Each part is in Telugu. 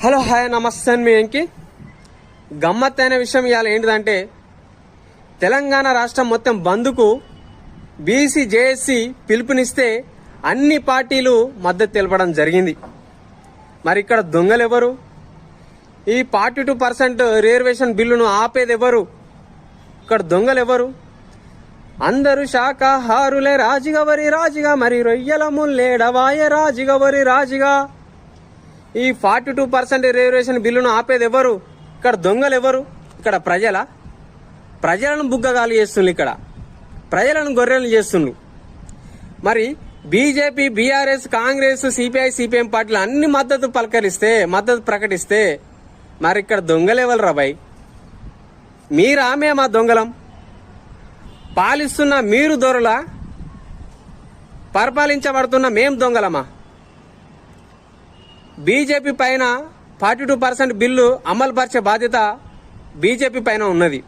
హలో హాయ్ నమస్తే మీ వెంకి. గమ్మత్తైన విషయం ఇవాళ ఏంటిదంటే తెలంగాణ రాష్ట్రం మొత్తం బంద్కు బీసీ జేఏసీ పిలుపునిస్తే అన్ని పార్టీలు మద్దతు తెలపడం జరిగింది. మరి ఇక్కడ దొంగలు ఎవరు? ఈ 42% రిజర్వేషన్ బిల్లును ఆపేది ఎవరు? ఇక్కడ దొంగలు ఎవరు? అందరూ శాఖాహారులే రాజుగవరి రాజుగా, మరి రొయ్యల ముల్లేడవాయ రాజుగవరి రాజుగా. ఈ 42% రిజర్వేషన్ బిల్లును ఆపేది ఎవరు? ఇక్కడ దొంగలు ఎవరు? ఇక్కడ ప్రజలను బుగ్గగాలు చేస్తుండ్రు, ఇక్కడ ప్రజలను గొర్రెలు చేస్తుండ్రు. మరి BJP, BRS, Congress, CPI, CPM పార్టీలు అన్ని మద్దతు ప్రకటిస్తే మరి ఇక్కడ దొంగలు ఎవరు రా భయ్? మీరా మేమా దొంగలం? పాలిస్తున్న మీరు దొరలా? పరిపాలించబడుతున్న మేం దొంగలమా? బీజేపీ పైన 42% బిల్లు అమలు పరిచే బాధ్యత బీజేపీ పైన ఉన్నది.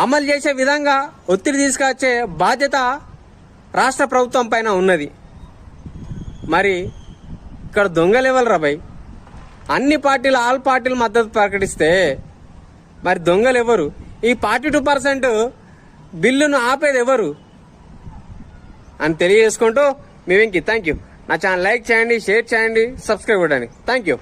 అమలు చేసే విధంగా ఒత్తిడి తీసుకొచ్చే బాధ్యత రాష్ట్ర ప్రభుత్వం పైన ఉన్నది. మరి ఇక్కడ దొంగలు ఎవరు రా భయ్? అన్ని పార్టీలు, ఆల్ పార్టీలు మద్దతు ప్రకటిస్తే మరి దొంగలు ఎవరు? ఈ 42% బిల్లును ఆపేది ఎవరు అని తెలియజేసుకుంటూ మీ వెంకి. Thank you. నా ఛానల్ లైక్ చేయండి, షేర్ చేయండి, సబ్స్క్రైబ్ చేయండి. Thank you.